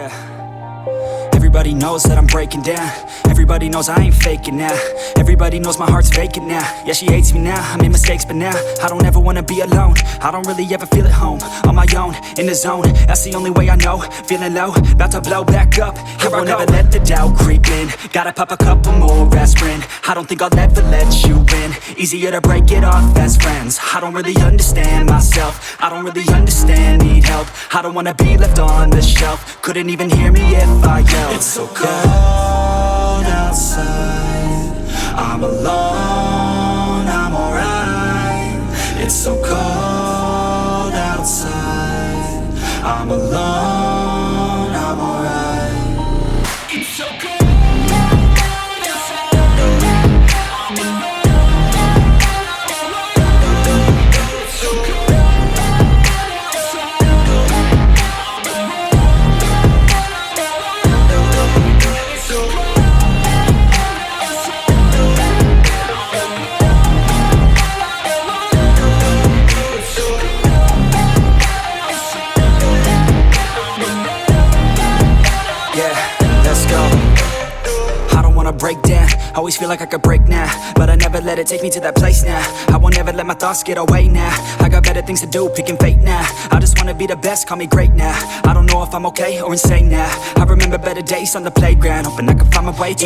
Yeah. Everybody knows that I'm breaking down. Everybody knows I ain't faking now. Everybody knows my heart's vacant now. Yeah, she hates me now, I made mistakes but now I don't ever wanna be alone. I don't really ever feel at home. On my own, in the zone, that's the only way I know. Feeling low, about to blow back up. I won't ever let the doubt creep in. Gotta pop a couple more aspirin. I don't think I'll ever let you in. Easier to break it off best friends. I don't really understand myself. I don't really understand, need help. I don't wanna be left on the shelf. Couldn't even hear me if I yelled. It's so cold outside, I'm alone, I'm alright. It's so cold outside, I'm alone, I'm alright. It's so cold. Break down, always feel like I could break now, but I never let it take me to that place now. I won't ever let my thoughts get away now. I got better things to do, picking fate now. I just wanna be the best, call me great now. I don't know if I'm okay or insane now. I remember better days on the playground, hoping I could find my way to